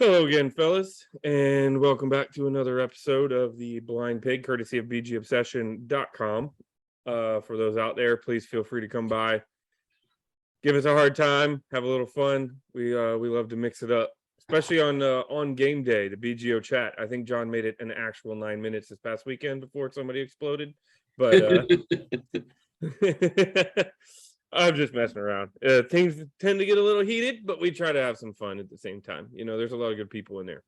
Hello again, fellas, and welcome back to another episode of the Blind Pig, courtesy of BGObsession.com. For those out there, please feel free to come by, give us a hard time, have a little fun. We love to mix it up, especially on game day, the BGO chat. I think John made it an actual 9 minutes this past weekend before somebody exploded, but I'm just messing around. Things tend to get a little heated, but we try to have some fun at the same time. You know, there's a lot of good people in there.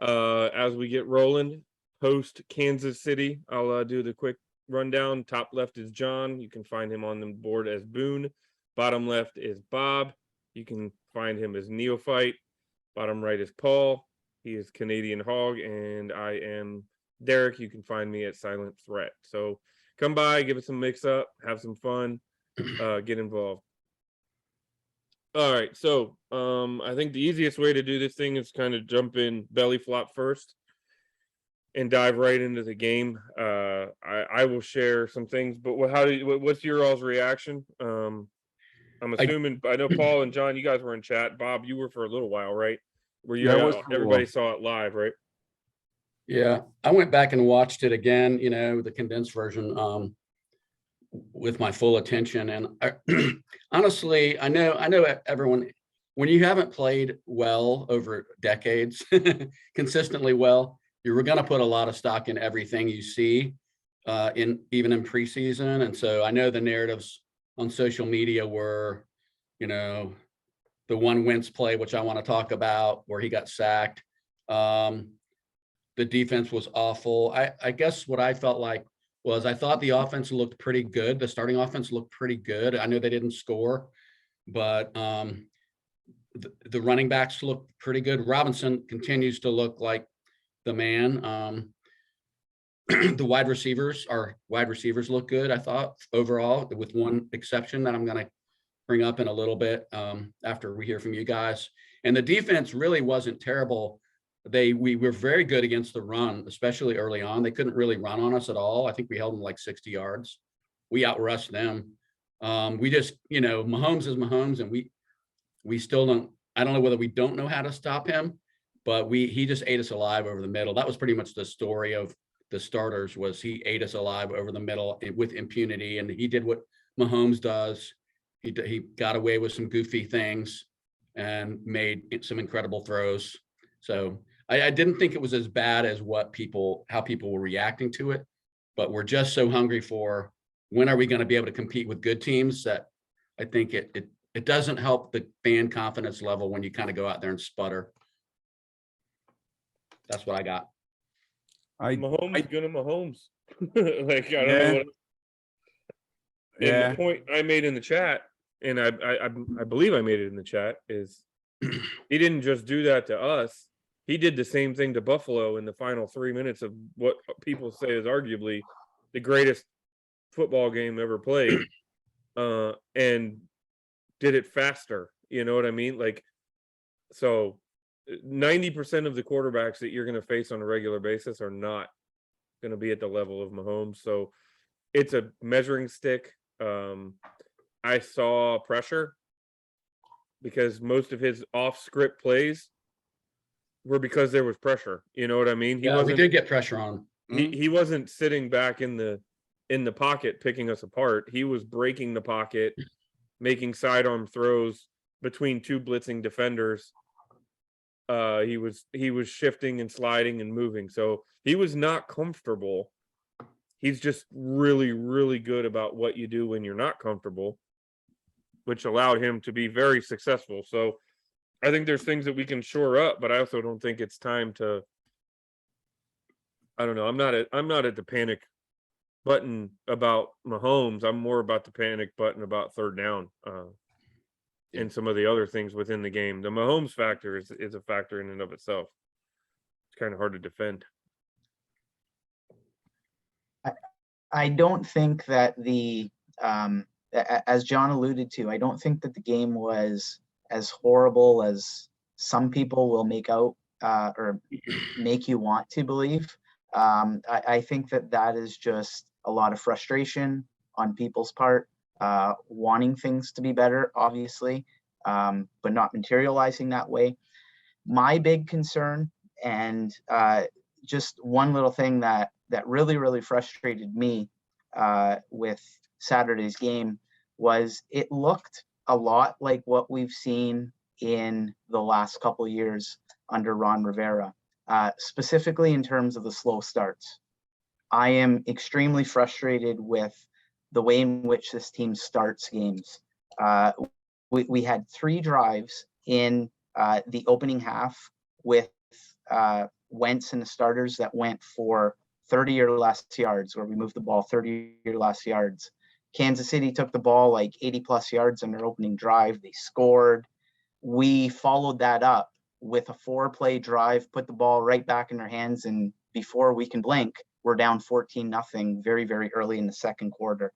As we get rolling, post Kansas City, I'll do the quick rundown. Top left is John. You can find him on the board as Boone. Bottom left is Bob. You can find him as Neophyte. Bottom right is Paul. He is Canadian Hog, and I am Derek. You can find me at Silent Threat. So come by, give us some mix up, have some fun. Get involved. All right, so I think the easiest way to do this thing is kind of jump in belly flop first and dive right into the game. I will share some things, but what's your all's reaction? I'm assuming I know Paul and John, you guys were in chat. Bob, you were for a little while, right? Were you? Yeah, everybody saw it live, right? Yeah, I went back and watched it again. You know, the condensed version. With my full attention. And honestly, I know everyone, when you haven't played well over decades, consistently well, you're going to put a lot of stock in everything you see, even in preseason. And so I know the narratives on social media were, you know, the one Wentz play, which I want to talk about, where he got sacked. The defense was awful. I guess what I felt like was I thought the offense looked pretty good. The starting offense looked pretty good. I know they didn't score, but the running backs looked pretty good. Robinson continues to look like the man. The wide receivers look good, I thought, overall, with one exception that I'm going to bring up in a little bit after we hear from you guys. And the defense really wasn't terrible. We were very good against the run, especially early on. They couldn't really run on us at all. I think we held them like 60 yards. We outrushed them. We just, Mahomes is Mahomes, and we still don't. I don't know whether we don't know how to stop him, but he just ate us alive over the middle. That was pretty much the story of the starters, was he ate us alive over the middle with impunity, and he did what Mahomes does. He got away with some goofy things and made some incredible throws. So I didn't think it was as bad as how people were reacting to it, but we're just so hungry for when are we going to be able to compete with good teams that I think it doesn't help the fan confidence level when you kind of go out there and sputter. That's what I got. Mahomes. Like, I don't know what. And the point I made in the chat, and I believe I made it in the chat, is he didn't just do that to us. He did the same thing to Buffalo in the final 3 minutes of what people say is arguably the greatest football game ever played, and did it faster. You know what I mean? Like, so 90% of the quarterbacks that you're going to face on a regular basis are not going to be at the level of Mahomes. So it's a measuring stick. I saw pressure because most of his off-script plays were because there was pressure. You know what I mean? We did get pressure on him. He wasn't sitting back in the pocket picking us apart. He was breaking the pocket, making sidearm throws between two blitzing defenders. He was shifting and sliding and moving. So he was not comfortable. He's just really, really good about what you do when you're not comfortable, which allowed him to be very successful. So I think there's things that we can shore up, but I also don't think it's time to. I don't know. I'm not at the panic button about Mahomes. I'm more about the panic button about third down and some of the other things within the game. The Mahomes factor is a factor in and of itself. It's kind of hard to defend. I don't think that as John alluded to, I don't think that the game was as horrible as some people will make out or make you want to believe. I think that is just a lot of frustration on people's part, wanting things to be better, obviously, but not materializing that way. My big concern, and just one little thing that really frustrated me with Saturday's game, was it looked a lot like what we've seen in the last couple years under Ron Rivera, specifically in terms of the slow starts. I am extremely frustrated with the way in which this team starts games. We had 3 drives in the opening half with Wentz and the starters that went for 30 or less yards, where we moved the ball 30 or less yards. Kansas City took the ball like 80 plus yards on their opening drive. They scored. We followed that up with a 4-play drive, put the ball right back in their hands, and before we can blink, we're down 14-0 very, very early in the second quarter.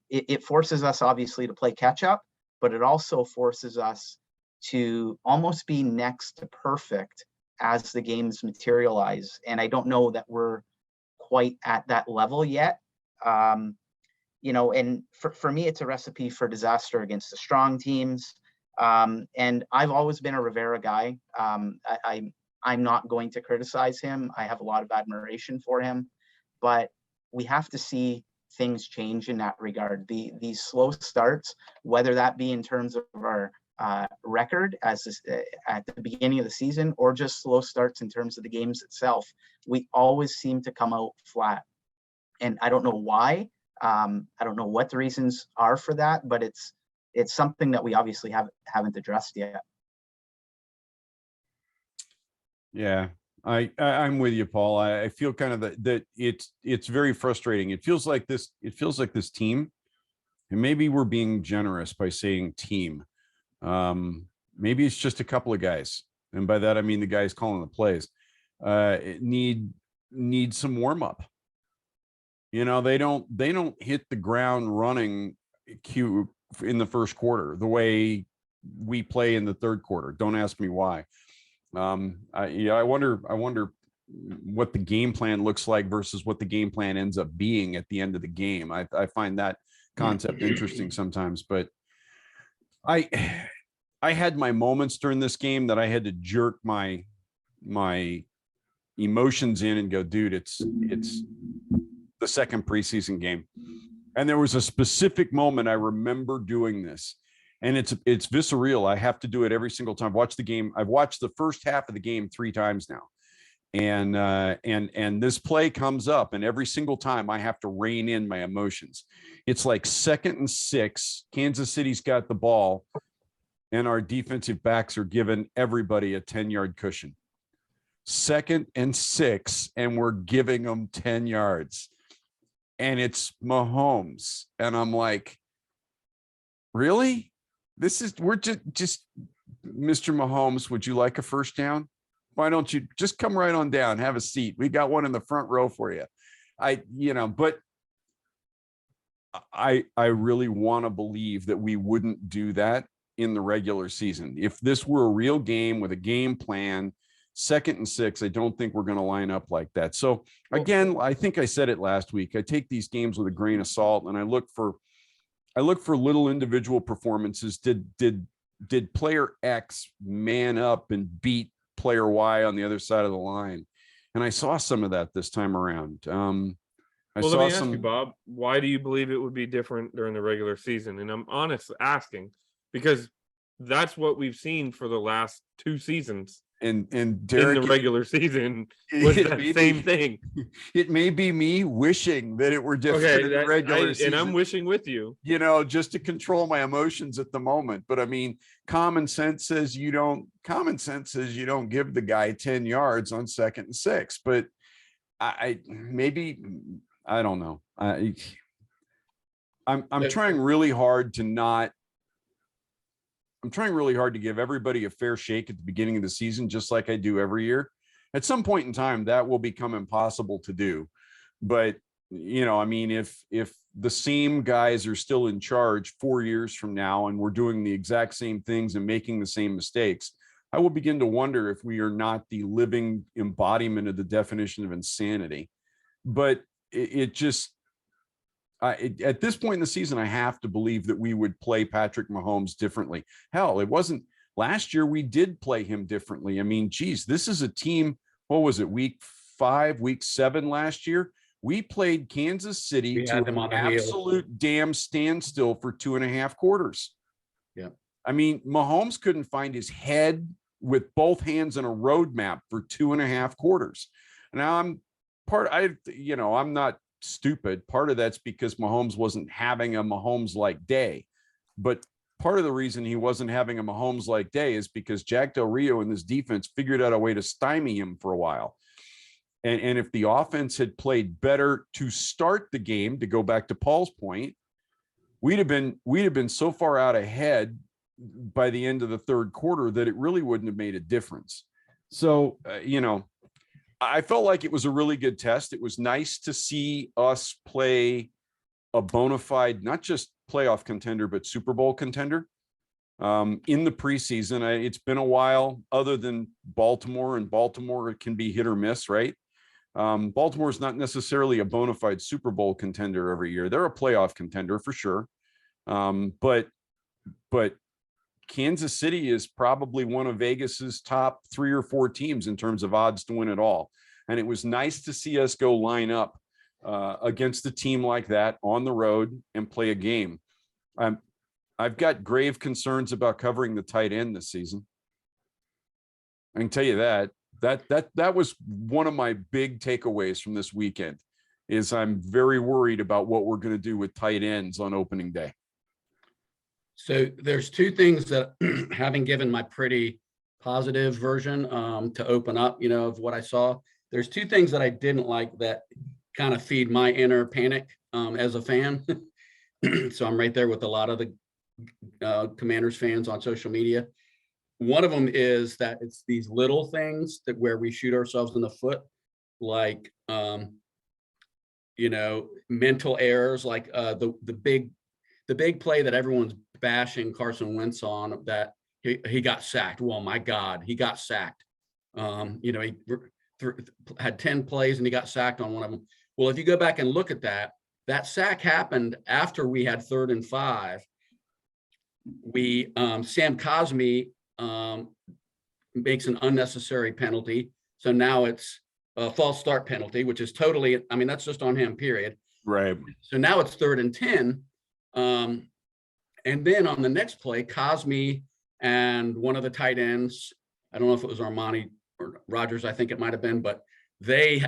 It forces us obviously to play catch up, but it also forces us to almost be next to perfect as the games materialize. And I don't know that we're quite at that level yet. And for me, it's a recipe for disaster against the strong teams. And I've always been a Rivera guy. I'm not going to criticize him. I have a lot of admiration for him, but we have to see things change in that regard. These slow starts, whether that be in terms of our record at the beginning of the season, or just slow starts in terms of the games itself, we always seem to come out flat. And I don't know why. I don't know what the reasons are for that, but it's something that we obviously haven't addressed yet. Yeah, I'm with you, Paul. I feel kind of that it's very frustrating. It feels like this team, and maybe we're being generous by saying team. Maybe it's just a couple of guys, and by that I mean the guys calling the plays. Need some warm up. They don't hit the ground running in the first quarter the way we play in the third quarter. Don't ask me why. I wonder what the game plan looks like versus what the game plan ends up being at the end of the game. I find that concept interesting sometimes, but I had my moments during this game that I had to jerk my emotions in and go, dude, it's the second preseason game. And there was a specific moment I remember doing this, and it's visceral. I have to do it every single time. Watch the game. I've watched the first half of the game 3 times now. And this play comes up, and every single time I have to rein in my emotions. It's like 2nd and 6, Kansas City's got the ball, and our defensive backs are giving everybody a 10-yard cushion. 2nd and 6, and we're giving them 10 yards. And it's Mahomes. And I'm like, really? We're just Mr. Mahomes, would you like a first down? Why don't you just come right on down, have a seat? We got one in the front row for you. But I really want to believe that we wouldn't do that in the regular season. If this were a real game with a game plan, 2nd and 6, I don't think we're going to line up like that. So again, I think I said it last week. I take these games with a grain of salt, and I look for little individual performances. Did player X man up and beat player Y on the other side of the line? And I saw some of that this time around. Let me ask you, Bob, why do you believe it would be different during the regular season? And I'm honest asking, because that's what we've seen for the last 2 seasons. And Derek, in the regular season was that same thing. It may be me wishing that it were different in the regular season. And I'm wishing with you. Just to control my emotions at the moment. But I mean, common sense says you don't give the guy 10 yards on 2nd and 6. But I don't know. I'm trying really hard to give everybody a fair shake at the beginning of the season, just like I do every year. At some point in time, that will become impossible to do. But, if the same guys are still in charge 4 years from now, and we're doing the exact same things and making the same mistakes, I will begin to wonder if we are not the living embodiment of the definition of insanity. But at this point in the season, I have to believe that we would play Patrick Mahomes differently. Hell, it wasn't Last year, we did play him differently. I mean, geez, this is a team. What was it? Week 5, week 7 last year? We played Kansas City We to had them an on the heel. absolute damn standstill for 2.5 quarters. Yeah. I mean, Mahomes couldn't find his head with both hands on a roadmap for 2.5 quarters. Now I'm not stupid. Part of that's because Mahomes wasn't having a Mahomes-like day. But part of the reason he wasn't having a Mahomes-like day is because Jack Del Rio and this defense figured out a way to stymie him for a while. And if the offense had played better to start the game, to go back to Paul's point, we'd have been so far out ahead by the end of the third quarter that it really wouldn't have made a difference. So, I felt like it was a really good test. It was nice to see us play a bona fide, not just playoff contender, but Super Bowl contender in the preseason. It's been a while, other than Baltimore, and Baltimore can be hit or miss, right? Baltimore is not necessarily a bona fide Super Bowl contender every year. They're a playoff contender for sure. But Kansas City is probably one of Vegas's top 3 or 4 teams in terms of odds to win it all. And it was nice to see us go line up against a team like that on the road and play a game. I've got grave concerns about covering the tight end this season. I can tell you that was one of my big takeaways from this weekend. Is I'm very worried about what we're going to do with tight ends on opening day. So there's 2 things that, having given my pretty positive version to open up, of what I saw, there's 2 things that I didn't like that kind of feed my inner panic as a fan. So I'm right there with a lot of the Commanders fans on social media. One of them is that it's these little things that where we shoot ourselves in the foot, like mental errors, like the big play that everyone's bashing Carson Wentz on, that he got sacked. Well, my God, he got sacked. He had 10 plays and he got sacked on one of them. Well, if you go back and look at that sack happened after we had 3rd and 5. Sam Cosmi makes an unnecessary penalty. So now it's a false start penalty, which is totally, that's just on him, period. Right. So now it's 3rd and 10. And then on the next play, Cosmi and one of the tight ends, I don't know if it was Armani or Rogers, I think it might have been, but they're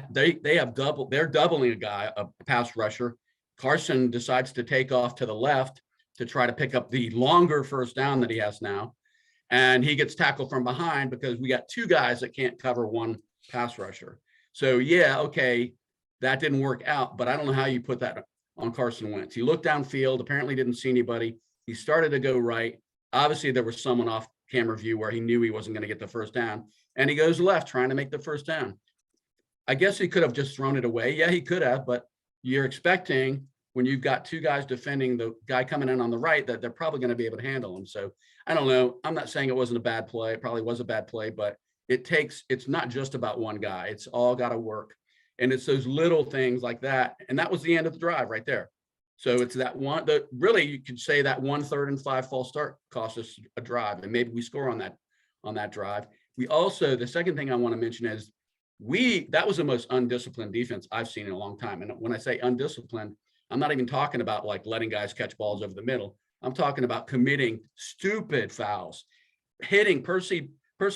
doubling a guy, a pass rusher. Carson decides to take off to the left to try to pick up the longer first down that he has now. And he gets tackled from behind because we got 2 guys that can't cover one pass rusher. So yeah, okay, that didn't work out, but I don't know how you put that on Carson Wentz. He looked downfield, apparently didn't see anybody. He started to go right. Obviously there was someone off camera view where he knew he wasn't going to get the first down, and he goes left trying to make the first down. I guess he could have just thrown it away. Yeah, he could have, but you're expecting when you've got 2 guys defending the guy coming in on the right that they're probably going to be able to handle him. So I don't know. I'm not saying it wasn't a bad play. It probably was a bad play, but it's not just about one guy. It's all got to work. And it's those little things like that. And that was the end of the drive right there. So it's that one that really you could say that 1 3rd and 5 false start cost us a drive. And maybe we score on that drive. We also, the second thing I want to mention is that was the most undisciplined defense I've seen in a long time. And when I say undisciplined, I'm not even talking about like letting guys catch balls over the middle. I'm talking about committing stupid fouls, hitting Percy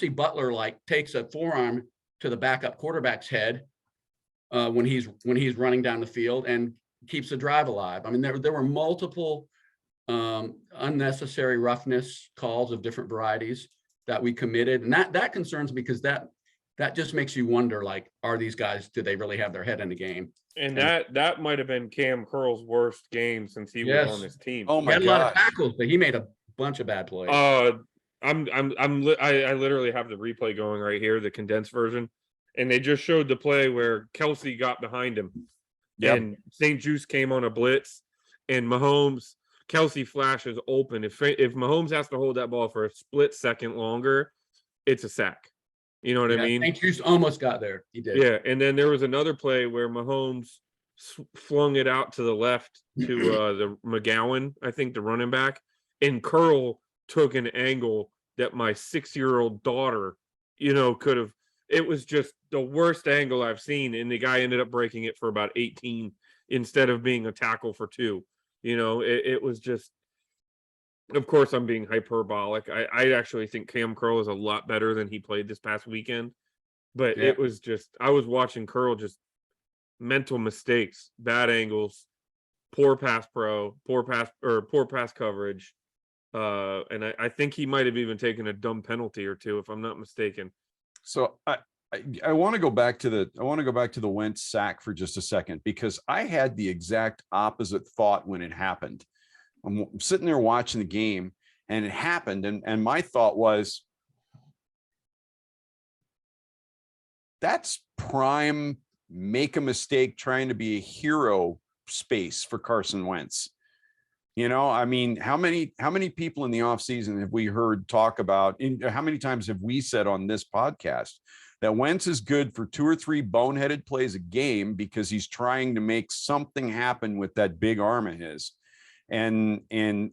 Butler, like takes a forearm to the backup quarterback's head when he's running down the field and keeps the drive alive. There were multiple unnecessary roughness calls of different varieties that we committed. And that concerns me because that just makes you wonder, like, are these guys, do they really have their head in the game? And that might have been Cam Curl's worst game since he was on his team. Oh my God. He had a lot of tackles, but he made a bunch of bad plays. I literally have the replay going right here, the condensed version, and they just showed the play where Kelsey got behind him. Yep. And St. Juice came on a blitz, and Kelsey flashes open. If Mahomes has to hold that ball for a split second longer, it's a sack. You know what I mean? St. Juice almost got there. He did. Yeah, and then there was another play where Mahomes flung it out to the left to the McGowan, I think, the running back, and Curl took an angle that my 6-year-old daughter, could have. It was just the worst angle I've seen, and the guy ended up breaking it for about 18 instead of being a tackle for 2. It was just. Of course, I'm being hyperbolic. I actually think Cam Curl is a lot better than he played this past weekend. But Yeah. it was just, I was watching Curl just mental mistakes, bad angles, poor pass coverage. And I think he might have even taken a dumb penalty or 2, if I'm not mistaken. So I want to go back to the Wentz sack for just a second, because I had the exact opposite thought when it happened. I'm sitting there watching the game and it happened. And my thought was, that's prime make a mistake trying to be a hero space for Carson Wentz. I mean, how many people in the offseason have we heard talk about, how many times have we said on this podcast that Wentz is good for 2 or 3 boneheaded plays a game because he's trying to make something happen with that big arm of his, and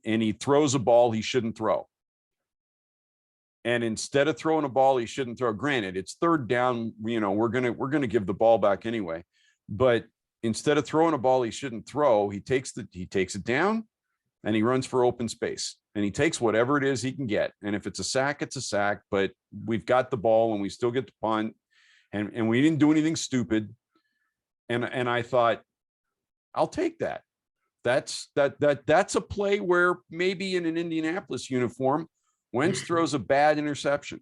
he throws a ball he shouldn't throw. And instead of throwing a ball he shouldn't throw, granted, it's 3rd down, we're gonna give the ball back anyway. But instead of throwing a ball he shouldn't throw, he takes it down and he runs for open space. And he takes whatever it is he can get. And if it's a sack, it's a sack. But we've got the ball and we still get to punt. And we didn't do anything stupid. And I thought, I'll take that. That's a play where maybe in an Indianapolis uniform, Wentz throws a bad interception,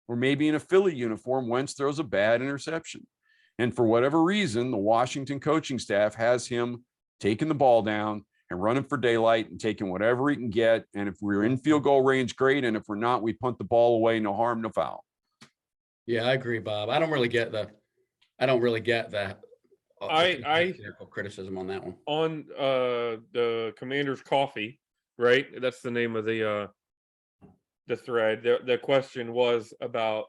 or maybe in a Philly uniform, Wentz throws a bad interception. And for whatever reason, the Washington coaching staff has him taking the ball down and running for daylight and taking whatever he can get. And if we're in field goal range, great. And if we're not, we punt the ball away, no harm, no foul. Yeah, I agree, Bob. I don't really get that. Criticism on that one. On the Commander's Coffee, right? That's the name of the thread. The question was about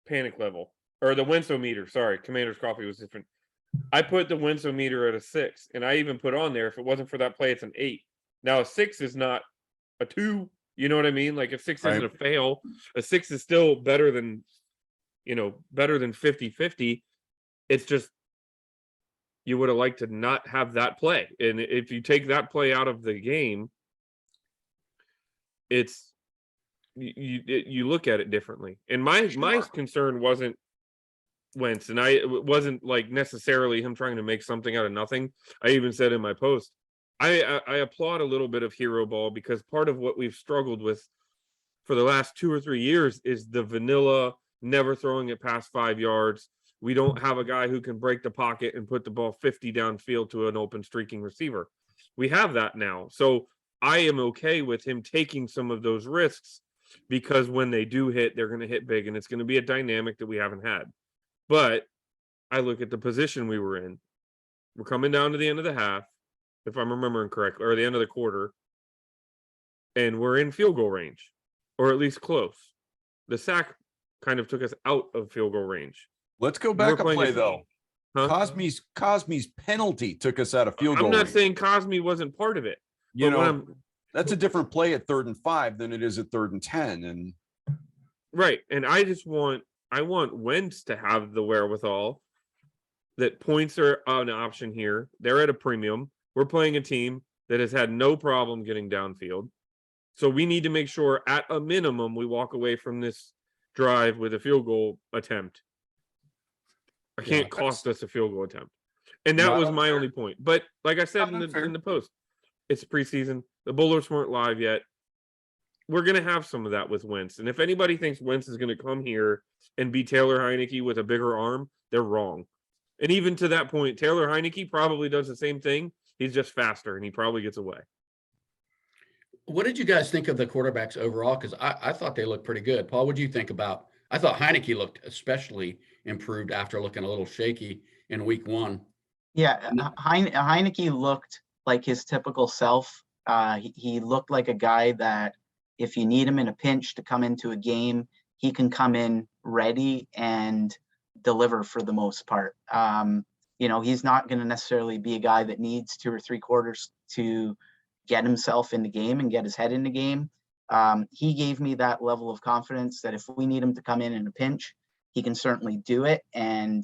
panic level, or the Wentz-o-meter. Sorry, Commander's Coffee was different. I put the Wentz-o-meter at a 6, and I even put on there, if it wasn't for that play, it's an 8. Now a 6 is not a 2. You know what I mean? Like a 6 isn't a fail. A 6 is still better than 50-50. It's just, you would have liked to not have that play. And if you take that play out of the game, it's you look at it differently. And my concern wasn't Wentz, and it wasn't like necessarily him trying to make something out of nothing. I even said in my post, I applaud a little bit of hero ball, because part of what we've struggled with for the last 2 or 3 years is the vanilla, never throwing it past 5 yards. We don't have a guy who can break the pocket and put the ball 50 downfield to an open streaking receiver. We have that now. So I am okay with him taking some of those risks, because when they do hit, they're going to hit big, and it's going to be a dynamic that we haven't had. But I look at the position we were in. We're coming down to the end of the half, if I'm remembering correctly, or the end of the quarter, and we're in field goal range, or at least close. The sack kind of took us out of field goal range. Let's go back a play, though. Huh? Cosme's penalty took us out of field goal I'm not range. saying Cosme wasn't part of it. That's a different play at 3rd and 5 than it is at 3rd and 10. And right. And I want Wentz to have the wherewithal that points are an option here. They're at a premium. We're playing a team that has had no problem getting downfield. So we need to make sure at a minimum we walk away from this drive with a field goal attempt. It can't cost us a field goal attempt. And that was my only point. But like I said in the post, it's preseason. The Bullets weren't live yet. We're going to have some of that with Wentz. And if anybody thinks Wentz is going to come here and be Taylor Heineke with a bigger arm, they're wrong. And even to that point, Taylor Heineke probably does the same thing. He's just faster, and he probably gets away. What did you guys think of the quarterbacks overall? Because I thought they looked pretty good. Paul, what did you think about? I thought Heineke looked especially improved after looking a little shaky in week 1. Yeah, Heineke looked like his typical self. He looked like a guy that if you need him in a pinch to come into a game, he can come in ready and deliver for the most part. He's not going to necessarily be a guy that needs 2 or 3 quarters to get himself in the game and get his head in the game. He gave me that level of confidence that if we need him to come in a pinch, he can certainly do it and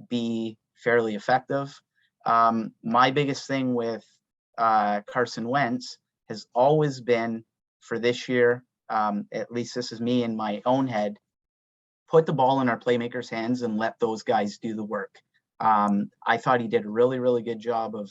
be fairly effective. My biggest thing with Carson Wentz has always been for this year, at least this is me in my own head, put the ball in our playmakers' hands and let those guys do the work. I thought he did a really, really good job of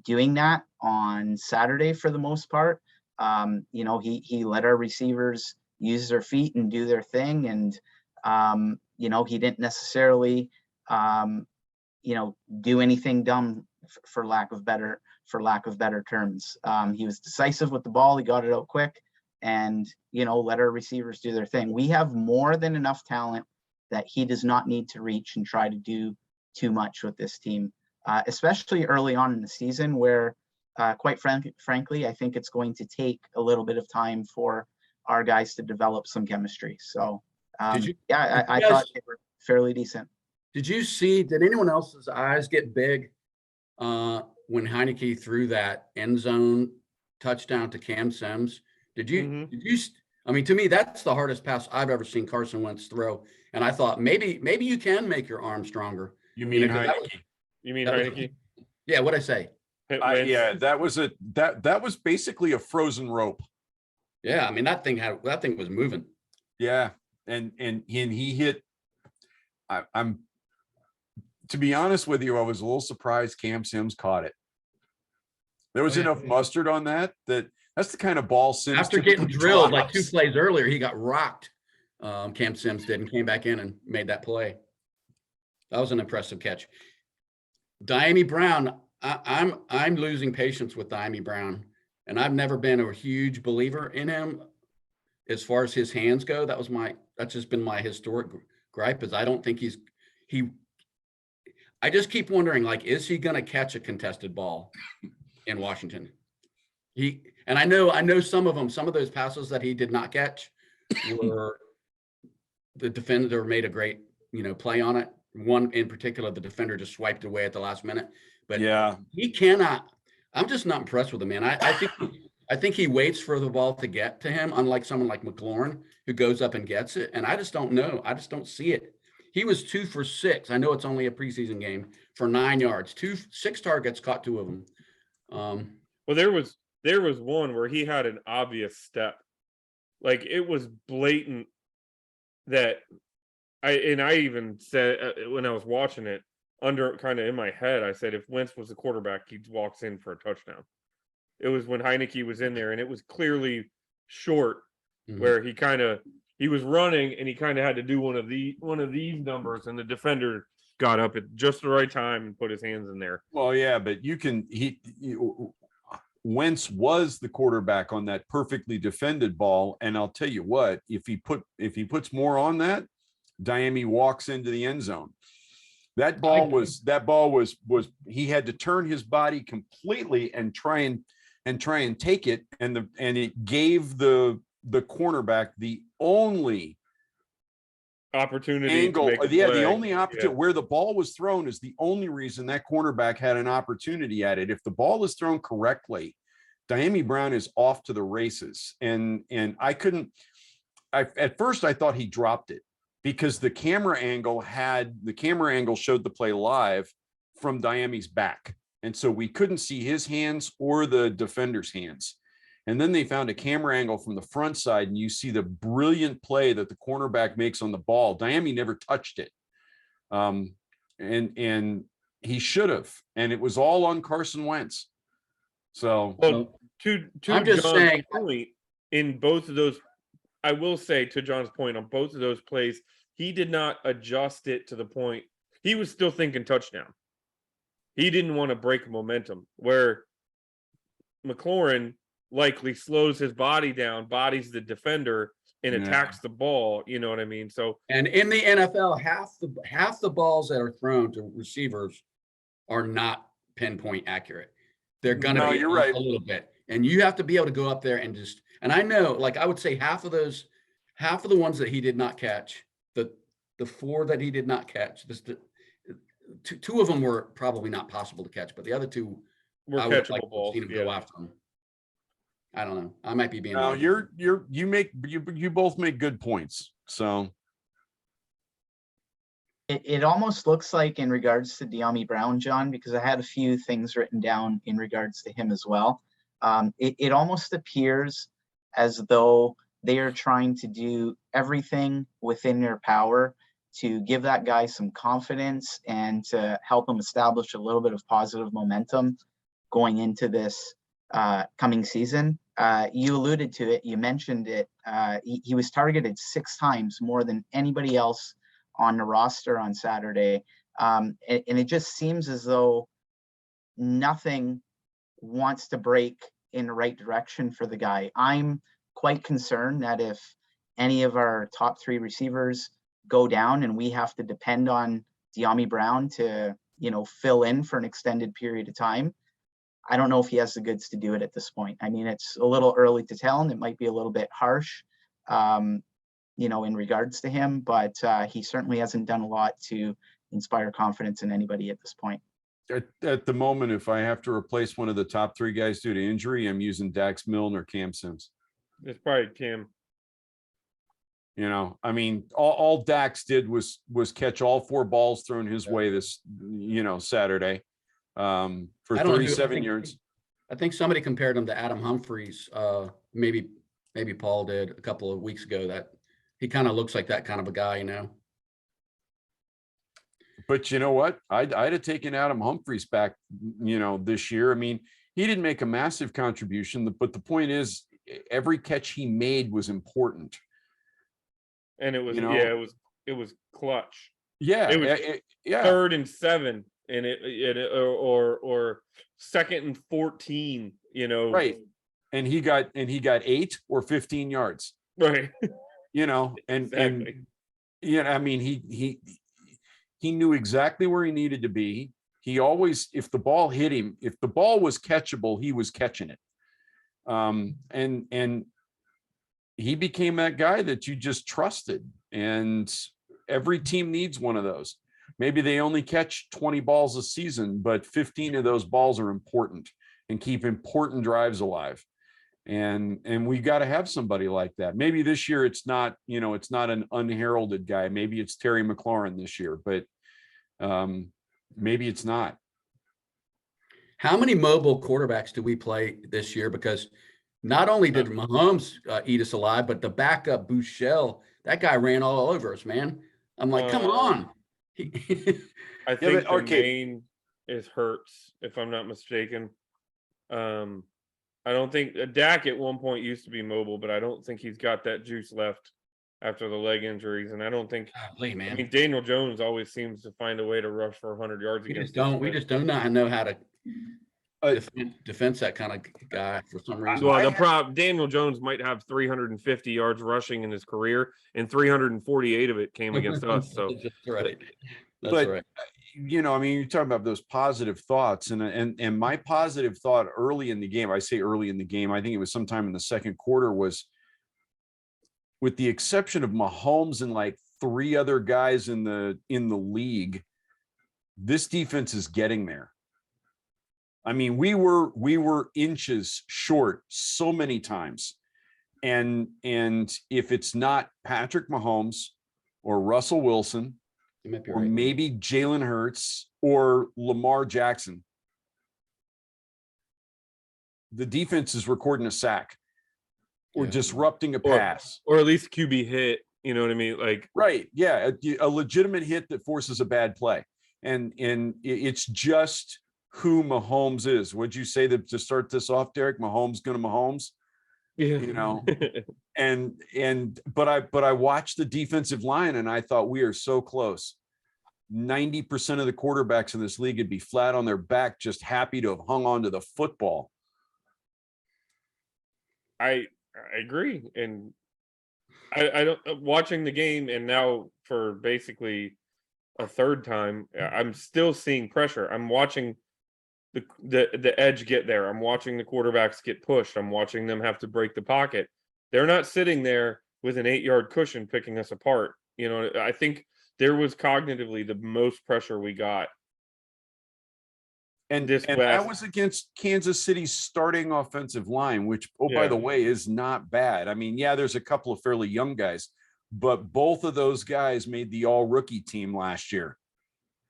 doing that on Saturday for the most part. You know, he let our receivers use their feet and do their thing. And, you know, he didn't necessarily, you know, do anything dumb for lack of better terms. He was decisive with the ball. He got it out quick and, you know, let our receivers do their thing. We have more than enough talent that he does not need to reach and try to do too much with this team, especially early on in the season where, quite frankly, I think it's going to take a little bit of time for our guys to develop some chemistry. So, I thought they were fairly decent. Did anyone else's eyes get big when Heineke threw that end zone touchdown to Cam Sims? Did you, I mean, to me, that's the hardest pass I've ever seen Carson Wentz throw. And I thought maybe you can make your arm stronger. You mean Heineke? Heineke? Yeah, what'd I say? Yeah, that was basically a frozen rope. Yeah, I mean that thing was moving. Yeah, and he hit. I'm to be honest with you, I was a little surprised Cam Sims caught it. There was enough mustard on that's the kind of ball Sims after getting drilled drops. like 2 plays earlier, he got rocked. Cam Sims did and came back in and made that play. That was an impressive catch. Dyami Brown, I'm losing patience with Dyami Brown, and I've never been a huge believer in him as far as his hands go. That's just been my historic gripe, is I don't think I just keep wondering, like, is he going to catch a contested ball in Washington? And I know some of those passes that he did not catch were the defender made a great, play on it. One in particular, the defender just swiped away at the last minute. But yeah, he cannot. I'm just not impressed with him, man. I think he waits for the ball to get to him, unlike someone like McLaurin who goes up and gets it. And I just don't know. I just don't see it. He was 2 for 6. I know it's only a preseason game, for 9 yards, 6 targets, caught 2 of them. Well, there was one where he had an obvious step, like it was blatant that I even said when I was watching it kind of in my head, I said, if Wentz was the quarterback, he walks in for a touchdown. It was when Heineke was in there and it was clearly short, where he was running and he kind of had to do one of these numbers, and the defender got up at just the right time and put his hands in there. Well, yeah, but Wentz was the quarterback on that perfectly defended ball, and I'll tell you what, if he puts more on that, Dyami walks into the end zone. That ball was he had to turn his body completely and try and take it, and it gave the cornerback the only opportunity angle. The only opportunity where the ball was thrown is the only reason that cornerback had an opportunity at it. If the ball is thrown correctly, Dyami Brown is off to the races. And at first I thought he dropped it because the camera angle showed the play live from Dyami's back. And so we couldn't see his hands or the defender's hands. And then they found a camera angle from the front side, and you see the brilliant play that the cornerback makes on the ball. Dyami never touched it. And he should have. And it was all on Carson Wentz. So to I'm just John's saying, point, in both of those, I will say, to John's point, on both of those plays, he did not adjust it to the point. He was still thinking touchdown. He didn't want to break momentum, where McLaurin likely slows his body down, bodies the defender, and attacks the ball. You know what I mean? So, and in the NFL, half the balls that are thrown to receivers are not pinpoint accurate. They're gonna be right. a little bit, and you have to be able to go up there and just. And I know, like I would say, half of the ones that he did not catch, the 4 that he did not catch, two of them were probably not possible to catch, but the other 2 We're I would have liked catchable to have balls. seen him go Yeah. after him. I don't know. I might be being. Now negative. you both make good points. So It almost looks like in regards to De'Ami Brown, John, because I had a few things written down in regards to him as well. It almost appears as though they are trying to do everything within their power to give that guy some confidence and to help him establish a little bit of positive momentum going into this coming season. You alluded to it, you mentioned it. He was targeted 6 times more than anybody else on the roster on Saturday. And it just seems as though nothing wants to break in the right direction for the guy. I'm quite concerned that if any of our top 3 receivers go down and we have to depend on De'Ami Brown to, fill in for an extended period of time, I don't know if he has the goods to do it at this point. I mean, it's a little early to tell, and it might be a little bit harsh, in regards to him, but he certainly hasn't done a lot to inspire confidence in anybody at this point. at the moment, if I have to replace one of the top 3 guys due to injury, I'm using Dax Milne or Cam Sims. It's probably Cam. I mean, all Dax did was catch all 4 balls thrown his way this, Saturday, for I don't know who- 37 yards. I think somebody compared him to Adam Humphries. Maybe Paul did a couple of weeks ago. That he kind of looks like that kind of a guy, But you know what? I'd have taken Adam Humphries back, this year. I mean, he didn't make a massive contribution, but the point is, every catch he made was important. And it was, it was clutch. Yeah, It was yeah. 3rd and 7, and or 2nd and 14. Right. And he got 8 or 15 yards. Right. And Exactly. I mean, he knew exactly where he needed to be. He always, if the ball hit him, if the ball was catchable, he was catching it. And he became that guy that you just trusted. And every team needs one of those. Maybe they only catch 20 balls a season, but 15 of those balls are important and keep important drives alive. And we got to have somebody like that. Maybe this year it's not an unheralded guy. Maybe it's Terry McLaurin this year, but maybe it's not. How many mobile quarterbacks do we play this year? Because not only did Mahomes eat us alive, but the backup Bouchel, that guy ran all over us, man. I'm like, come on. I think the main is Hurts, if I'm not mistaken. I don't think Dak at one point used to be mobile, but I don't think he's got that juice left after the leg injuries. And I don't think, man. I mean, Daniel Jones always seems to find a way to rush for 100 yards We against just don't know how to defense that kind of guy for some reason. Well, the problem, Daniel Jones might have 350 yards rushing in his career, and 348 of it came against us. So that's right. That's But right. I mean, you're talking about those positive thoughts, and my positive thought early in the game, I say early in the game, I think it was sometime in the second quarter, was, with the exception of Mahomes and like 3 other guys in the league, this defense is getting there. I mean, we were inches short so many times. And if it's not Patrick Mahomes or Russell Wilson, or maybe Jalen Hurts or Lamar Jackson, the defense is recording a sack or disrupting a pass. Or at least QB hit, you know what I mean? Like, right. Yeah. A legitimate hit that forces a bad play. And it's just who Mahomes is. Would you say that to start this off, Derek? Mahomes gonna Mahomes? Yeah. But I watched the defensive line and I thought, we are so close. 90% of the quarterbacks in this league would be flat on their back, just happy to have hung on to the football. I agree. And I don't, watching the game, and now for basically a 3rd time, I'm still seeing pressure. I'm watching the edge get there. I'm watching the quarterbacks get pushed. I'm watching them have to break the pocket. They're not sitting there with an 8-yard cushion picking us apart. I think there was cognitively the most pressure we got. And This that West. was against Kansas City's starting offensive line, which, oh, by Yeah. the way, is not bad. I mean, yeah, there's a couple of fairly young guys, but both of those guys made the all rookie team last year.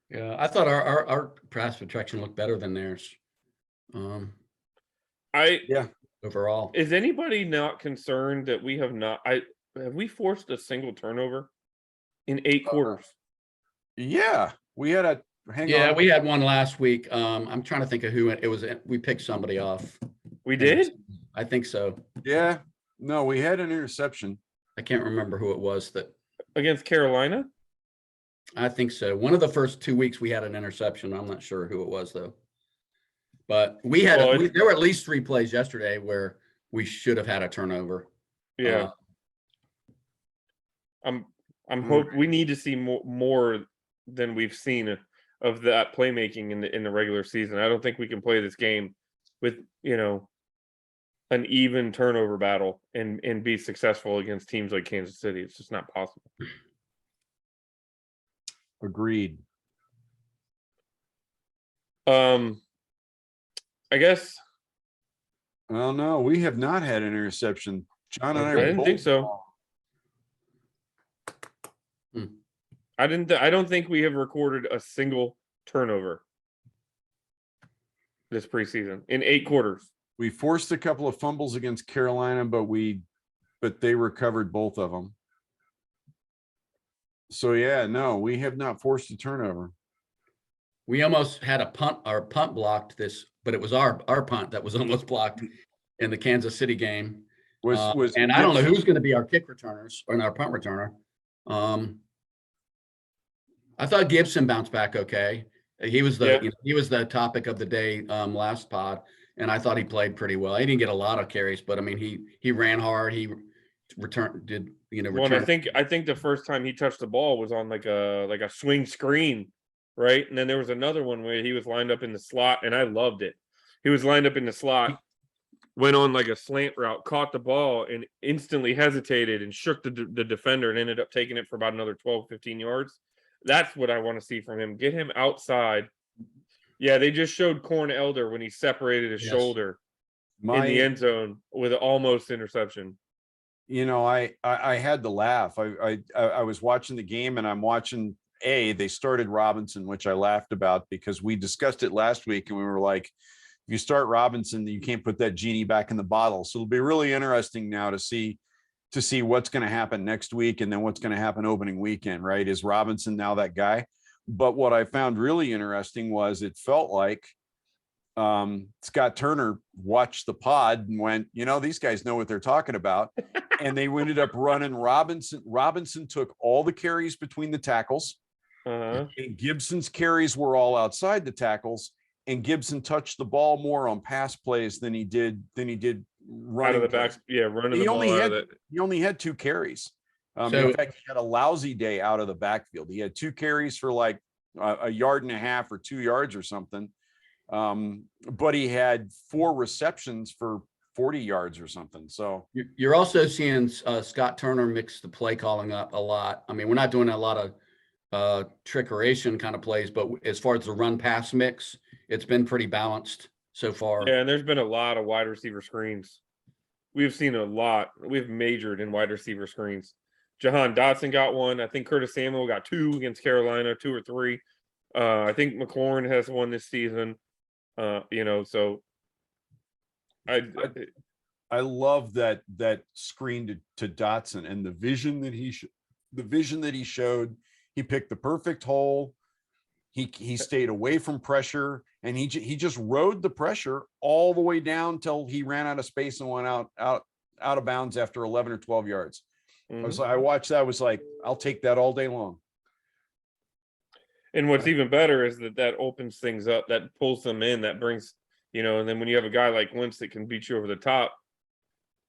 Yeah, I thought our pass protection looked better than theirs. Yeah. Overall. Is anybody not concerned that we have not? Have we forced a single turnover in 8 quarters? Yeah. We had a hang Yeah, on. we had one last week. I'm trying to think of who it was. We picked somebody off. We did. I think so. Yeah. No, we had an interception. I can't remember who it was that. Against Carolina. I think so. One of the first 2 weeks we had an interception. I'm not sure who it was though. But we had there were at least 3 plays yesterday where we should have had a turnover. Yeah. I'm hope we need to see more than we've seen of that playmaking in the regular season. I don't think we can play this game with, an even turnover battle and be successful against teams like Kansas City. It's just not possible. Agreed. I guess. Well, no, we have not had an interception. John and I didn't think so. I don't think we have recorded a single turnover this preseason in 8 quarters. We forced a couple of fumbles against Carolina, but they recovered both of them. So yeah, no, we have not forced a turnover. We almost had our punt blocked but it was our punt that was almost blocked in the Kansas City game. And I don't know who's going to be our kick returners or our punt returner. I thought Gibson bounced back okay. He was the topic of the day last pod, and I thought he played pretty well. He didn't get a lot of carries, but I mean he ran hard. He returned. Well, I think the first time he touched the ball was on like a swing screen, right? And then there was another one where he was lined up in the slot, and I loved it. He was lined up in the slot, went on like a slant route, caught the ball, and instantly hesitated and shook the defender and ended up taking it for about another 12, 15 yards. That's what I want to see from him. Get him outside. Yeah, they just showed Corn Elder when he separated his shoulder in the end zone with an almost interception. I had to laugh. I was watching the game and I'm watching they started Robinson, which I laughed about because we discussed it last week and we were like, if you start Robinson, you can't put that genie back in the bottle. So it'll be really interesting now to see what's going to happen next week and then what's going to happen opening weekend, right? Is Robinson now that guy? But what I found really interesting was it felt like Scott Turner watched the pod and went, these guys know what they're talking about. And they ended up running Robinson. Robinson took all the carries between the tackles. And Gibson's carries were all outside the tackles. And Gibson touched the ball more on pass plays than he did running out of the back. Yeah, running the ball out of it. He only had 2 carries. In fact, he had a lousy day out of the backfield. He had 2 carries for like a yard and a half or 2 yards or something. But he had 4 receptions for 40 yards or something. So you're also seeing Scott Turner mix the play calling up a lot. I mean, we're not doing a lot of trickeration kind of plays, but as far as the run pass mix, it's been pretty balanced so far. Yeah, and there's been a lot of wide receiver screens. We've seen a lot. We've majored in wide receiver screens. Jahan Dotson got one. I think Curtis Samuel got 2 against Carolina, 2 or 3. I think McLaurin has one this season. So I love that screen to Dotson and the vision that he showed. He picked the perfect hole. He stayed away from pressure, and he just rode the pressure all the way down till he ran out of space and went out of bounds after 11 or 12 yards. I watched that. I was like, I'll take that all day long. And what's even better is that opens things up, that pulls them in, that brings, and then when you have a guy like Wentz that can beat you over the top,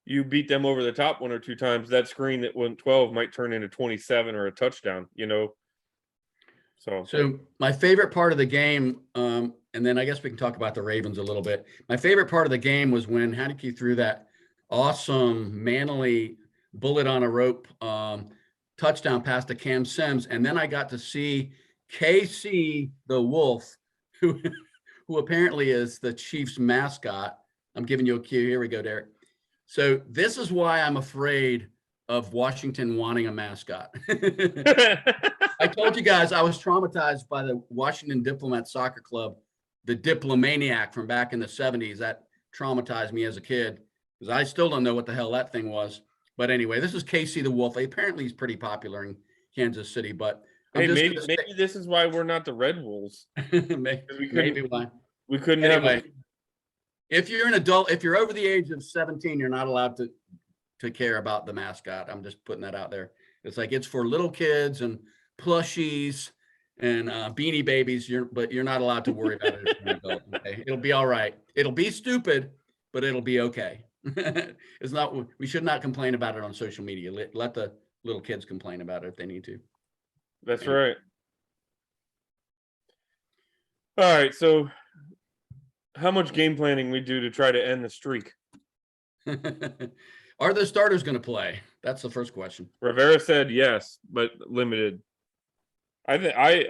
you beat them over the top 1 or 2 times, that screen that went 12 might turn into 27 or a touchdown, So my favorite part of the game, and then I guess we can talk about the Ravens a little bit. My favorite part of the game was when Heineke threw that awesome, manly bullet on a rope touchdown pass to Cam Sims, and then I got to see KC the Wolf, who who apparently is the Chiefs mascot. I'm giving you a cue. Here we go, Derek. So this is why I'm afraid of Washington wanting a mascot. I told you guys I was traumatized by the Washington Diplomat Soccer Club, the Diplomaniac from back in the 70s. That traumatized me as a kid because I still don't know what the hell that thing was. But anyway, this is Casey the Wolf. Apparently he's pretty popular in Kansas City, but Hey, maybe this is why we're not the Red Wolves. maybe why. We couldn't Anyway, have. if you're an adult, if you're over the age of 17, you're not allowed to care about the mascot. I'm just putting that out there. It's like it's for little kids and plushies and beanie babies. But you're not allowed to worry about it as an adult. Okay? It'll be all right. It'll be stupid, but it'll be okay. It's not. We should not complain about it on social media. Let the little kids complain about it if they need to. That's right. All right. So, how much game planning we do to try to end the streak? Are the starters going to play? That's the first question. Rivera said yes, but limited. John,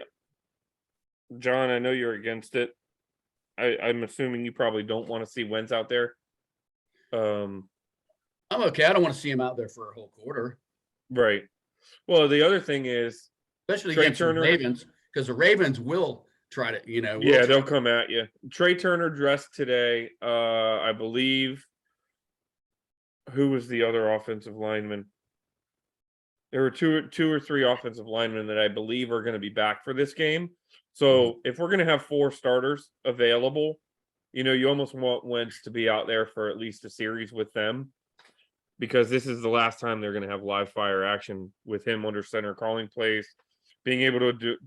I know you're against it. I'm assuming you probably don't want to see Wentz out there. I'm okay. I don't want to see him out there for a whole quarter. Right. Well, the other thing is, especially Trey against Turner, the Ravens, because the Ravens will try to, yeah, they'll come at you. Trey Turner dressed today. I believe. Who was the other offensive lineman? There were two or three offensive linemen that I believe are going to be back for this game. So if we're going to have 4 starters available, you almost want Wentz to be out there for at least a series with them, because this is the last time they're going to have live fire action with him under center, calling plays, being able to do,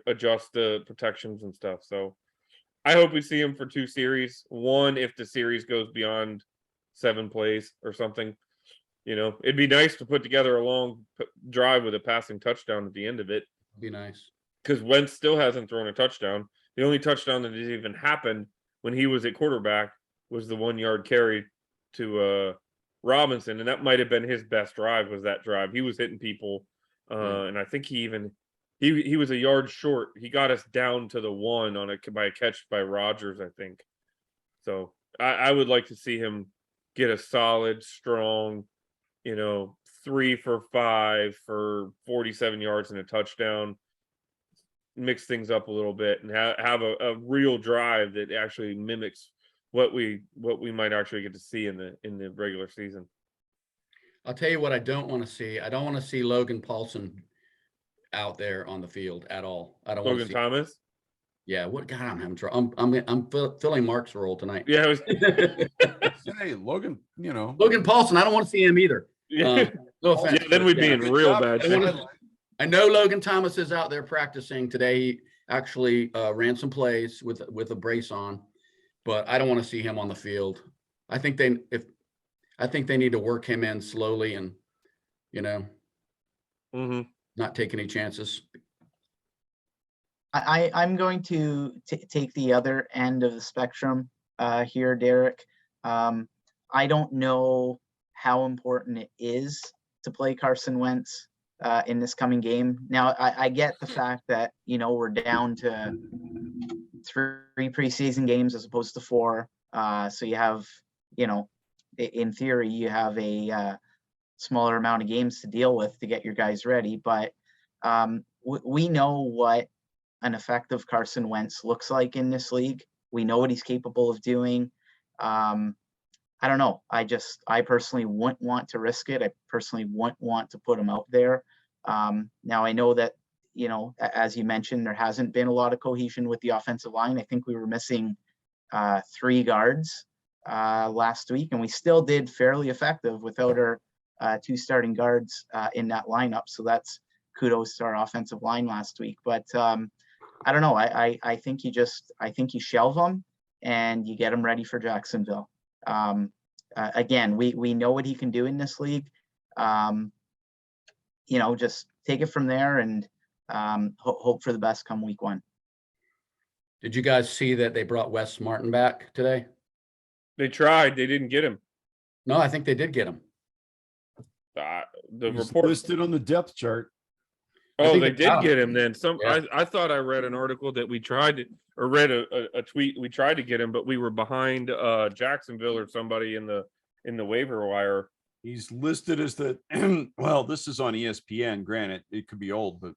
adjust the protections and stuff. So I hope we see him for 2 series. One, if the series goes beyond 7 plays or something, it'd be nice to put together a long drive with a passing touchdown at the end of it. Be nice, because Wentz still hasn't thrown a touchdown. The only touchdown that has even happened when he was at quarterback was the 1-yard carry to Robinson, and that might have been his best drive. Was that drive? He was hitting people, and I think he was a yard short. He got us down to the 1 by a catch by Rodgers, I think. So I would like to see him get a solid, strong, 3 for 5 for 47 yards and a touchdown, mix things up a little bit, and have a real drive that actually mimics what we might actually get to see in the regular season. I'll tell you what I don't want to see. I don't want to see Logan Paulson out there on the field at all. I don't want to see Thomas. Yeah, what God, I'm having trouble. I'm filling Mark's role tonight. Yeah, hey, Logan, Logan Paulson, I don't want to see him either. No offense. Yeah, then we'd be in real bad shape. I know Logan Thomas is out there practicing today. He actually ran some plays with a brace on, but I don't want to see him on the field. I think they need to work him in slowly and not take any chances. I'm going to take the other end of the spectrum here, Derek. I don't know how important it is to play Carson Wentz in this coming game. Now, I get the fact that, we're down to 3 preseason games as opposed to 4. So you have, in theory, you have a smaller amount of games to deal with to get your guys ready. But we know what an effective Carson Wentz looks like in this league. We know what he's capable of doing. I don't know. I personally wouldn't want to risk it. I personally wouldn't want to put him out there. Now I know that, as you mentioned, there hasn't been a lot of cohesion with the offensive line. I think we were missing 3 guards last week, and we still did fairly effective without our 2 starting guards in that lineup. So that's kudos to our offensive line last week. But I don't know. I think you shelve him and you get him ready for Jacksonville. Again, we know what he can do in this league. Just take it from there and hope for the best come week 1. Did you guys see that they brought Wes Martin back today? They tried. They didn't get him. No, I think they did get him. The He's report listed on the depth chart. Oh, think they they did got get him. him then. Yeah. I thought I read an article that we tried to, or read a tweet. We tried to get him, but we were behind Jacksonville or somebody in the waiver wire. He's listed as the well, this is on ESPN. Granted, it could be old, but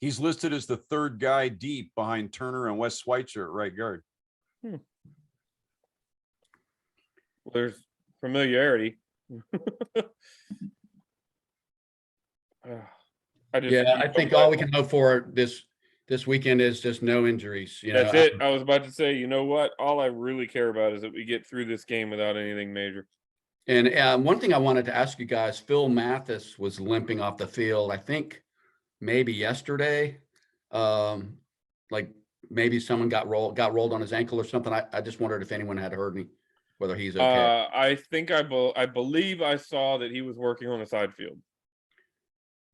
he's listed as the third guy deep behind Turner and Wes Schweitzer at right guard. Well, there's familiarity. I think all we can hope for this weekend is just no injuries. That's it. I was about to say, you know what? All I really care about is that we get through this game without anything major. And one thing I wanted to ask you guys, Phil Mathis was limping off the field, I think maybe yesterday. Like maybe someone got rolled on his ankle or something. I just wondered if anyone had heard me, whether he's okay. I think I believe I saw that he was working on the side field.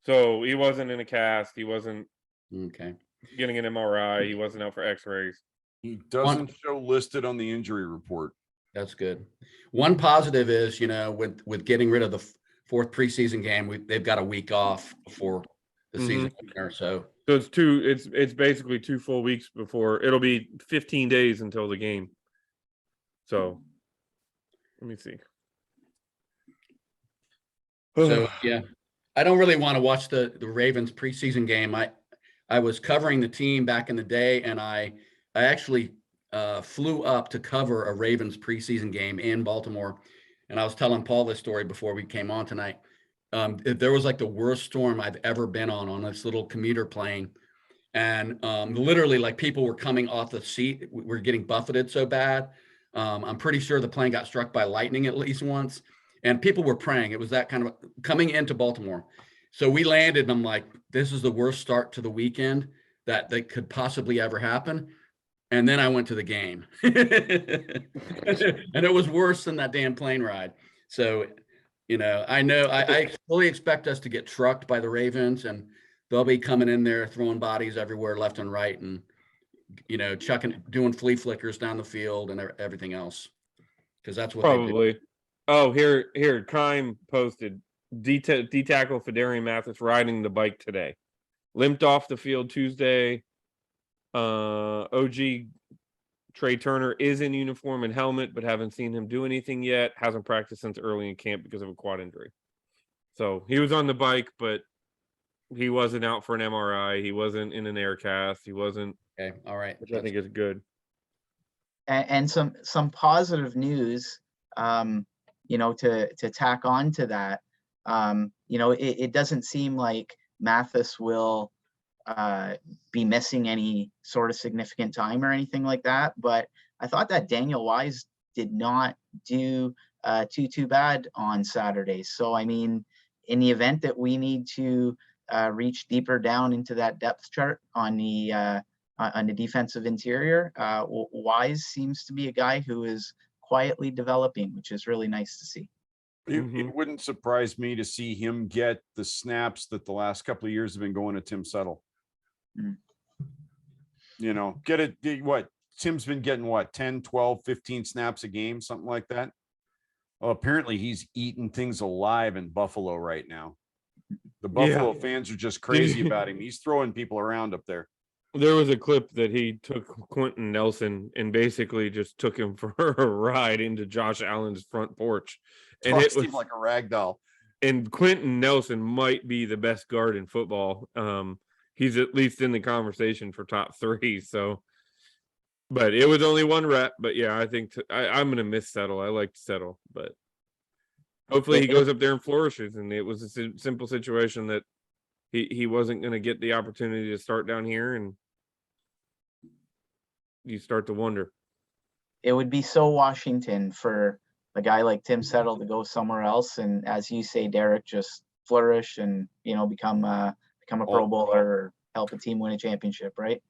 So he wasn't in a cast. He wasn't Okay. getting an MRI. He wasn't out for x-rays. He doesn't show listed on the injury report. That's good. One positive is, with getting rid of the fourth preseason game, they've got a week off before the season opener. So it's basically 2 full weeks before. It'll be 15 days until the game. So let me see. So yeah, I don't really want to watch the Ravens preseason game. I was covering the team back in the day, and I actually flew up to cover a Ravens preseason game in Baltimore. And I was telling Paul this story before we came on tonight. There was like the worst storm I've ever been on this little commuter plane. And literally like people were coming off the seat. We're getting buffeted so bad. I'm pretty sure the plane got struck by lightning at least once. And people were praying. It was that kind of coming into Baltimore. So we landed and I'm like, this is the worst start to the weekend that could possibly ever happen. And then I went to the game and it was worse than that damn plane ride. So, I fully expect us to get trucked by the Ravens, and they'll be coming in there, throwing bodies everywhere, left and right. And, doing flea flickers down the field and everything else. Cause that's what probably. Oh, here, Kime posted D tackle Fedarian Mathis riding the bike today. Limped off the field Tuesday. OG Trey Turner is in uniform and helmet, but haven't seen him do anything yet. Hasn't practiced since early in camp because of a quad injury. So he was on the bike, but he wasn't out for an MRI. He wasn't in an air cast. He wasn't. Okay. All right. Which I think is good. And some positive news, to tack on to that. It doesn't seem like Mathis will be missing any sort of significant time or anything like that. But I thought that Daniel Wise did not do too bad on Saturday. So, I mean, in the event that we need to reach deeper down into that depth chart on the defensive interior, Wise seems to be a guy who is quietly developing, which is really nice to see. It wouldn't surprise me to see him get the snaps that the last couple of years have been going to Tim Settle. Get it. What Tim's been getting 10, 12, 15 snaps a game, something like that. Well, apparently he's eating things alive in Buffalo right now. The Buffalo fans are just crazy about him. He's throwing people around up there. There was a clip that he took Quentin Nelson and basically just took him for a ride into Josh Allen's front porch. And it was like a rag doll. And Quentin Nelson might be the best guard in football. He's at least in the conversation for top 3. So, but it was only 1 rep. But yeah, I think I'm going to miss Settle. I like Settle, but hopefully he goes up there and flourishes. And it was a simple situation that he wasn't going to get the opportunity to start down here, and you start to wonder. It would be so Washington for a guy like Tim Settle to go somewhere else, and as you say, Derek, just flourish and become a Pro Bowler or help a team win a championship, right?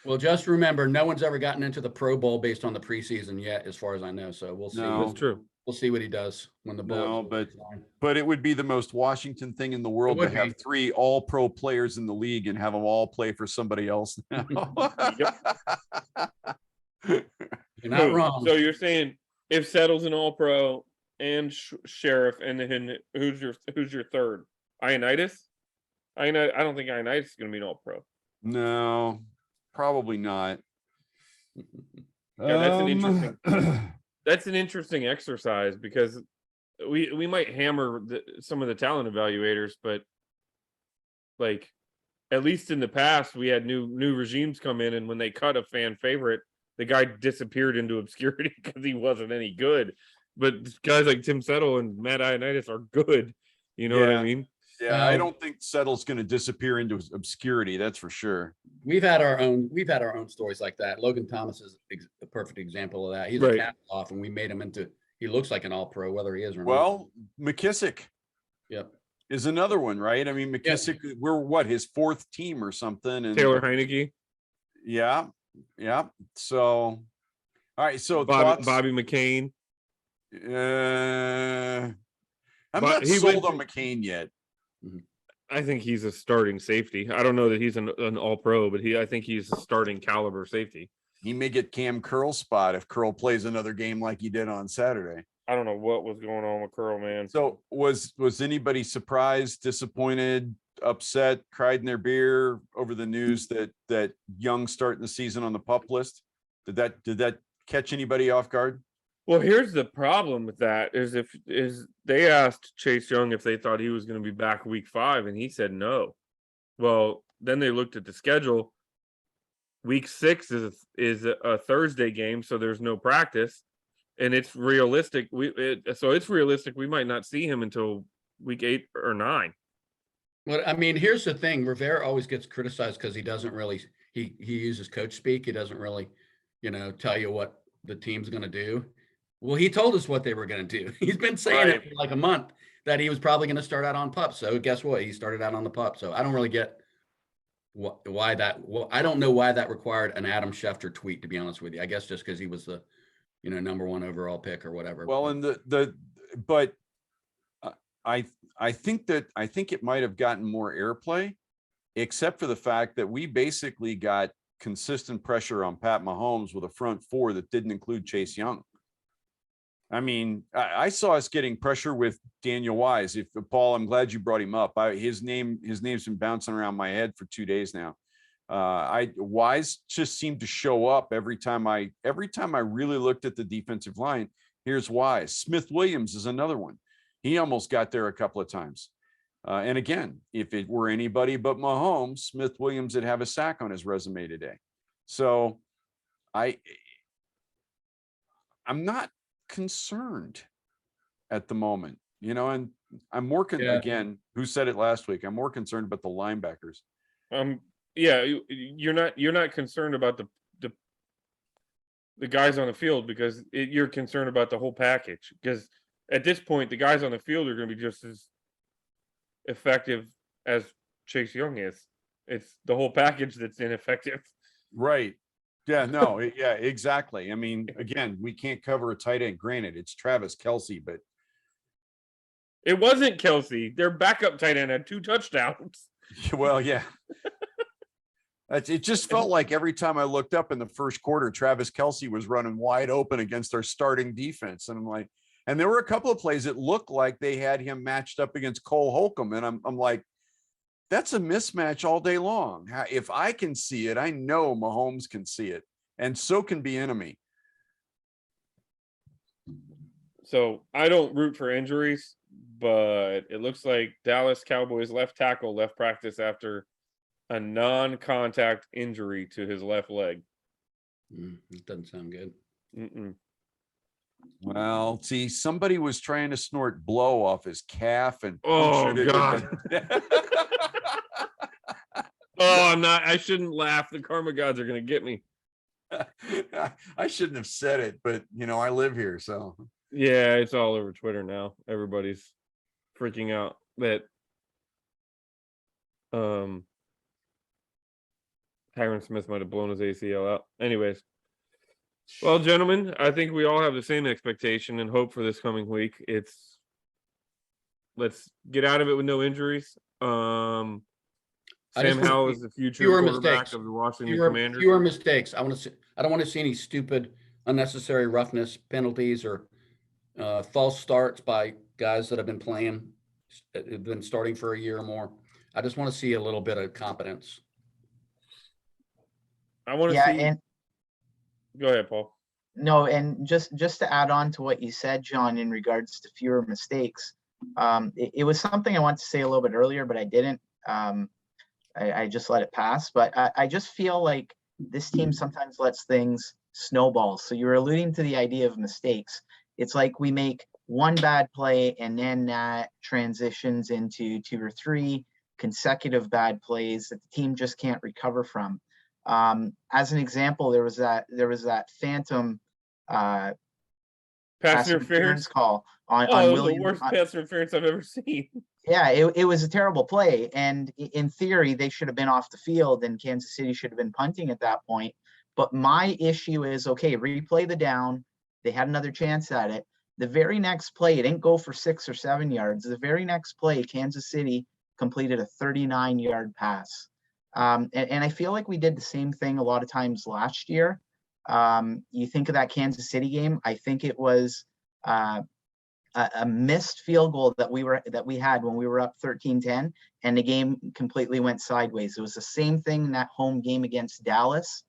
Well, just remember, no one's ever gotten into the Pro Bowl based on the preseason yet, as far as I know. So we'll see. That's true. We'll see what he does when the ball. No, but it would be the most Washington thing in the world to have 3 all-pro players in the league and have them all play for somebody else now. You're not wrong. So you're saying if Settle's an all-pro and Sheriff, and then who's your third? Ioannidis? I don't think Ioannidis is going to be an All-Pro. No, probably not. Yeah, that's an interesting. That's an interesting exercise because we might hammer some of the talent evaluators, but like at least in the past we had new regimes come in, and when they cut a fan favorite, the guy disappeared into obscurity because he wasn't any good. But guys like Tim Settle and Matt Ioannidis are good. You know what I mean? Yeah, I don't think Settle's going to disappear into obscurity. That's for sure. We've had our own stories like that. Logan Thomas is a perfect example of that. He's a cast off, and we made him into. He looks like an All-Pro, whether he is or not. Well, McKissick. Yep. Is another one, right? I mean, McKissick, we're what, his fourth team or something? And Taylor Heineke. Yeah. So, all right. So Bobby McCain. I'm not sold on McCain yet. I think he's a starting safety. I don't know that he's an All-Pro, but I think he's a starting caliber safety. He may get Cam Curl's spot if Curl plays another game like he did on Saturday. I don't know what was going on with Curl, man. So was anybody surprised, disappointed, upset, cried in their beer over the news that Young starting the season on the PUP list? Did that catch anybody off guard? Well, here's the problem with that is they asked Chase Young if they thought he was going to be back week 5, and he said no. Well, then they looked at the schedule. Week 6 is a Thursday game, so there's no practice, and it's realistic. It's realistic we might not see him until week 8 or 9. Well, I mean, here's the thing: Rivera always gets criticized because he doesn't really he uses coach speak. He doesn't really, tell you what the team's going to do. Well, he told us what they were going to do. He's been saying it for like a month that he was probably going to start out on PUP. So guess what? He started out on the PUP. So I don't really get why that. Well, I don't know why that required an Adam Schefter tweet, to be honest with you. I guess just because he was the, number 1 overall pick or whatever. Well, and but I think it might have gotten more airplay, except for the fact that we basically got consistent pressure on Pat Mahomes with a front 4 that didn't include Chase Young. I mean, I saw us getting pressure with Daniel Wise. Paul, I'm glad you brought him up. His name's been bouncing around my head for 2 days now. Wise just seemed to show up every time I really looked at the defensive line. Here's Wise. Smith Williams is another one. He almost got there a couple of times. And again, if it were anybody but Mahomes, Smith Williams would have a sack on his resume today. So I'm not concerned at the moment, and I'm more again, who said it last week? I'm more concerned about the linebackers. You're not concerned about the guys on the field because you're concerned about the whole package, because at this point the guys on the field are going to be just as effective as Chase Young is. It's the whole package that's ineffective. Right. Yeah, no, yeah, exactly. I mean, again, we can't cover a tight end. Granted, it's Travis Kelce, but it wasn't Kelce. Their backup tight end had 2 touchdowns. Well, yeah. It just felt like every time I looked up in the first quarter, Travis Kelce was running wide open against our starting defense. And I'm like, and there were a couple of plays that looked like they had him matched up against Cole Holcomb. And I'm like, that's a mismatch all day long. If I can see it, I know Mahomes can see it, and so can Bieniemy. So I don't root for injuries, but it looks like Dallas Cowboys left tackle left practice after a non-contact injury to his left leg. It doesn't sound good. Well, see, somebody was trying to snort blow off his calf and God. I shouldn't laugh. The karma gods are going to get me. I shouldn't have said it, but I live here, so yeah, it's all over Twitter now. Everybody's freaking out that Tyron Smith might have blown his ACL out. Anyways, well, gentlemen, I think we all have the same expectation and hope for this coming week. Let's get out of it with no injuries. Sam Howell is the future quarterback of the Washington Commanders. Fewer mistakes. I don't want to see any stupid, unnecessary roughness penalties or false starts by guys that have been starting for a year or more. I just want to see a little bit of competence. I want to Yeah, see. and Go ahead, Paul. no, and just to add on to what you said, John, in regards to fewer mistakes, it was something I wanted to say a little bit earlier, but I didn't. I just let it pass. But I just feel like this team sometimes lets things snowball. So you're alluding to the idea of mistakes. It's like we make one bad play and then that transitions into 2 or 3 consecutive bad plays that the team just can't recover from. As an example, there was that phantom Pass pass interference. call on Oh, it was William. the worst pass interference I've ever seen. Yeah, it was a terrible play. And in theory, they should have been off the field and Kansas City should have been punting at that point. But my issue is, okay, replay the down. They had another chance at it. The very next play, it didn't go for 6 or 7 yards. The very next play, Kansas City completed a 39-yard pass. And I feel like we did the same thing a lot of times last year. You think of that Kansas City game, I think it was a missed field goal that we had when we were up 13-10, and the game completely went sideways. It was the same thing in that home game against Dallas.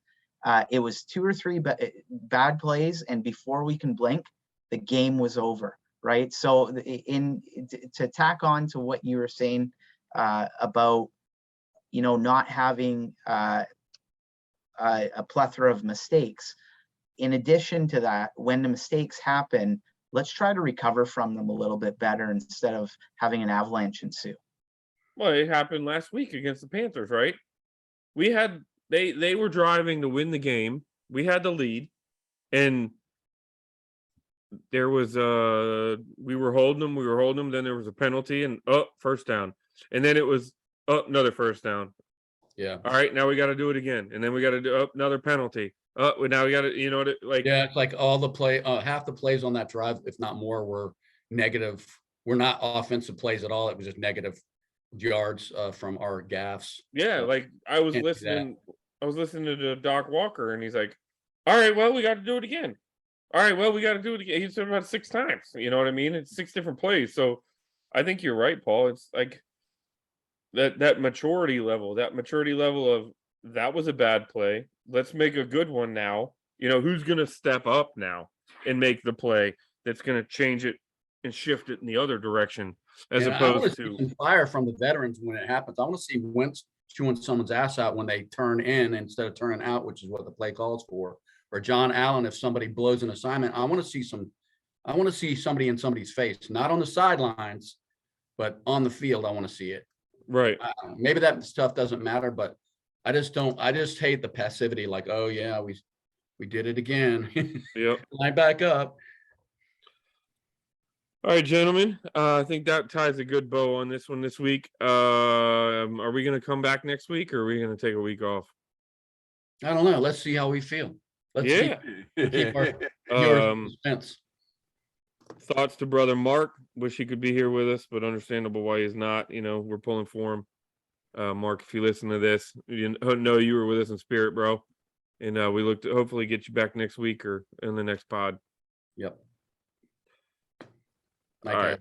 It was 2 or 3 bad plays, and before we can blink, the game was over, right? So to tack on to what you were saying about, not having a plethora of mistakes, in addition to that, when the mistakes happen, let's try to recover from them a little bit better instead of having an avalanche ensue. Well, it happened last week against the Panthers, right? We had they were driving to win the game. We had the lead, and there was we were holding them. Then there was a penalty, and first down, and then it was another first down. Yeah. All right, now we got to do it again, and then we got to do another penalty. Now we got to, like. Yeah, it's like all the play, half the plays on that drive, if not more, were negative. We're not offensive plays at all. It was just negative yards from our gaffes. Yeah, So, like I was can't do that. listening to Doc Walker, and he's like, "All right, well, we got to do it again. All right, well, we got to do it again." He said about 6 times. You know what I mean? It's 6 different plays. So I think you're right, Paul. It's like that maturity level of that was a bad play. Let's make a good one now. Who's going to step up now and make the play that's going to change it and shift it in the other direction, as I want opposed to see to. some fire from the veterans when it happens. I want to see Wentz chewing someone's ass out when they turn in instead of turning out, which is what the play calls for. Or John Allen, if somebody blows an assignment, I want to see somebody in somebody's face, not on the sidelines, but on the field. I want to see it. Right. Maybe that stuff doesn't matter, but I just hate the passivity. Like, oh yeah, we did it again. Yep. Line back up. All right, gentlemen. I think that ties a good bow on this one this week. Are we going to come back next week, or are we going to take a week off? I don't know. Let's see how we feel. Let's Yeah. keep our viewers in suspense. Thoughts to brother Mark. Wish he could be here with us, but understandable why he's not. We're pulling for him. Mark, if you listen to this, you know you were with us in spirit, bro. And we look to hopefully get you back next week or in the next pod. Yep. All right.